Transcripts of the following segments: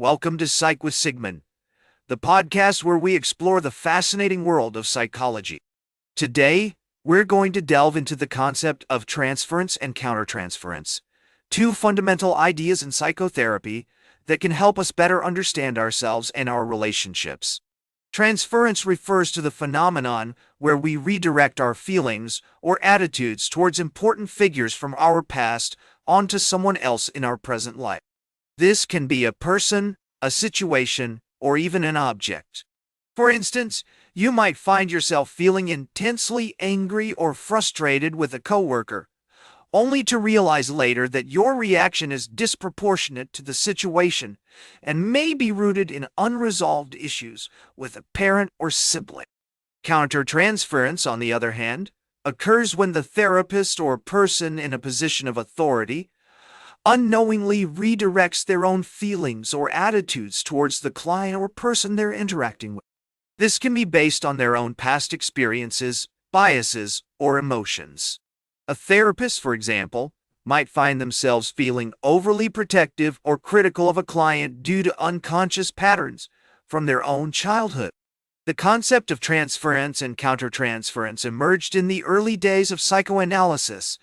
Welcome to PsychWSigmund, the podcast where we explore the fascinating world of psychology. Today, we're going to delve into the concept of transference and countertransference, two fundamental ideas in psychotherapy that can help us better understand ourselves and our relationships. Transference refers to the phenomenon where we redirect our feelings or attitudes towards important figures from our past onto someone else in our present life. This can be a person, a situation, or even an object. For instance, you might find yourself feeling intensely angry or frustrated with a coworker, only to realize later that your reaction is disproportionate to the situation and may be rooted in unresolved issues with a parent or sibling. Countertransference, on the other hand, occurs when the therapist or person in a position of authority unknowingly redirects their own feelings or attitudes towards the client or person they're interacting with. This can be based on their own past experiences, biases, or emotions. A therapist, for example, might find themselves feeling overly protective or critical of a client due to unconscious patterns from their own childhood. The concept of transference and countertransference emerged in the early days of psychoanalysis,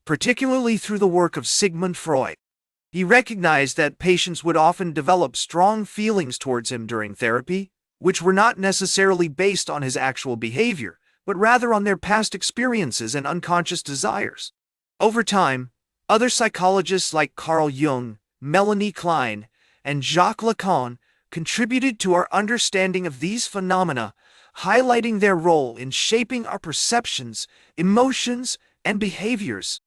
particularly through the work of Sigmund Freud. He recognized that patients would often develop strong feelings towards him during therapy, which were not necessarily based on his actual behavior, but rather on their past experiences and unconscious desires. Over time, other psychologists like Carl Jung, Melanie Klein, and Jacques Lacan contributed to our understanding of these phenomena, highlighting their role in shaping our perceptions, emotions, and behaviors.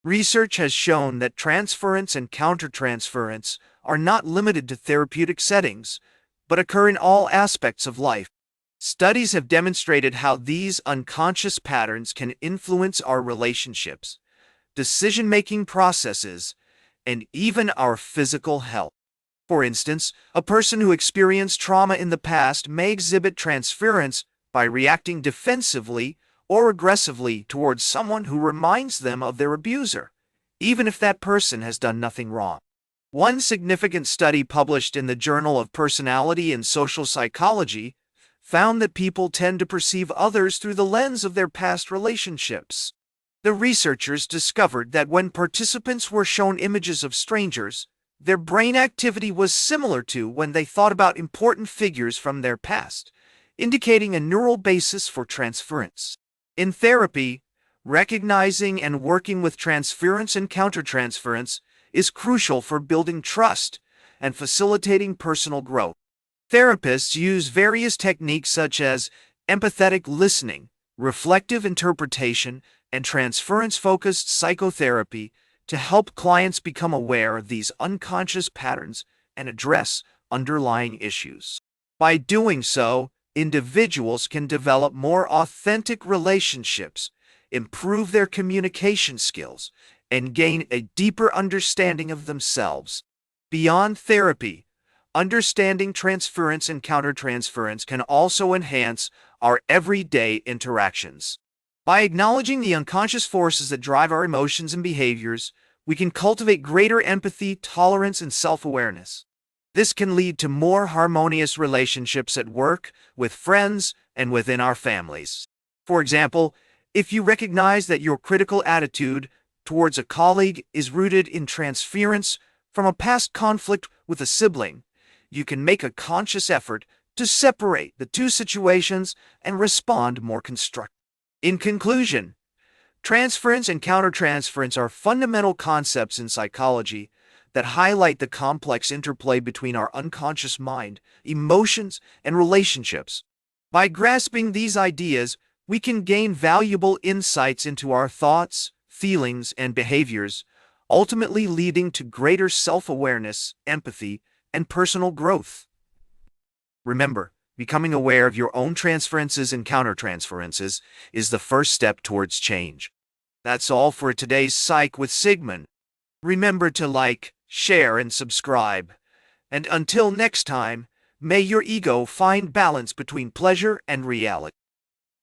Research has shown that transference and countertransference are not limited to therapeutic settings, but occur in all aspects of life. Studies have demonstrated how these unconscious patterns can influence our relationships, decision-making processes, and even our physical health. For instance, a person who experienced trauma in the past may exhibit transference by reacting defensively or aggressively towards someone who reminds them of their abuser, even if that person has done nothing wrong. One significant study published in the Journal of Personality and Social Psychology found that people tend to perceive others through the lens of their past relationships. The researchers discovered that when participants were shown images of strangers, their brain activity was similar to when they thought about important figures from their past, indicating a neural basis for transference. In therapy, recognizing and working with transference and countertransference is crucial for building trust and facilitating personal growth. Therapists use various techniques such as empathetic listening, reflective interpretation, and transference-focused psychotherapy to help clients become aware of these unconscious patterns and address underlying issues. By doing so, individuals can develop more authentic relationships, improve their communication skills, and gain a deeper understanding of themselves. Beyond therapy, understanding transference and countertransference can also enhance our everyday interactions. By acknowledging the unconscious forces that drive our emotions and behaviors, we can cultivate greater empathy, tolerance, and self-awareness. This can lead to more harmonious relationships at work, with friends, and within our families. For example, if you recognize that your critical attitude towards a colleague is rooted in transference from a past conflict with a sibling, you can make a conscious effort to separate the two situations and respond more constructively. In conclusion, transference and countertransference are fundamental concepts in psychology that highlight the complex interplay between our unconscious mind, emotions, and relationships. By grasping these ideas, we can gain valuable insights into our thoughts, feelings, and behaviors, ultimately leading to greater self-awareness, empathy, and personal growth. Remember, becoming aware of your own transferences and countertransferences is the first step towards change. That's all for today's Psych with Sigmund. Remember to like, share, and subscribe. And until next time, may your ego find balance between pleasure and reality.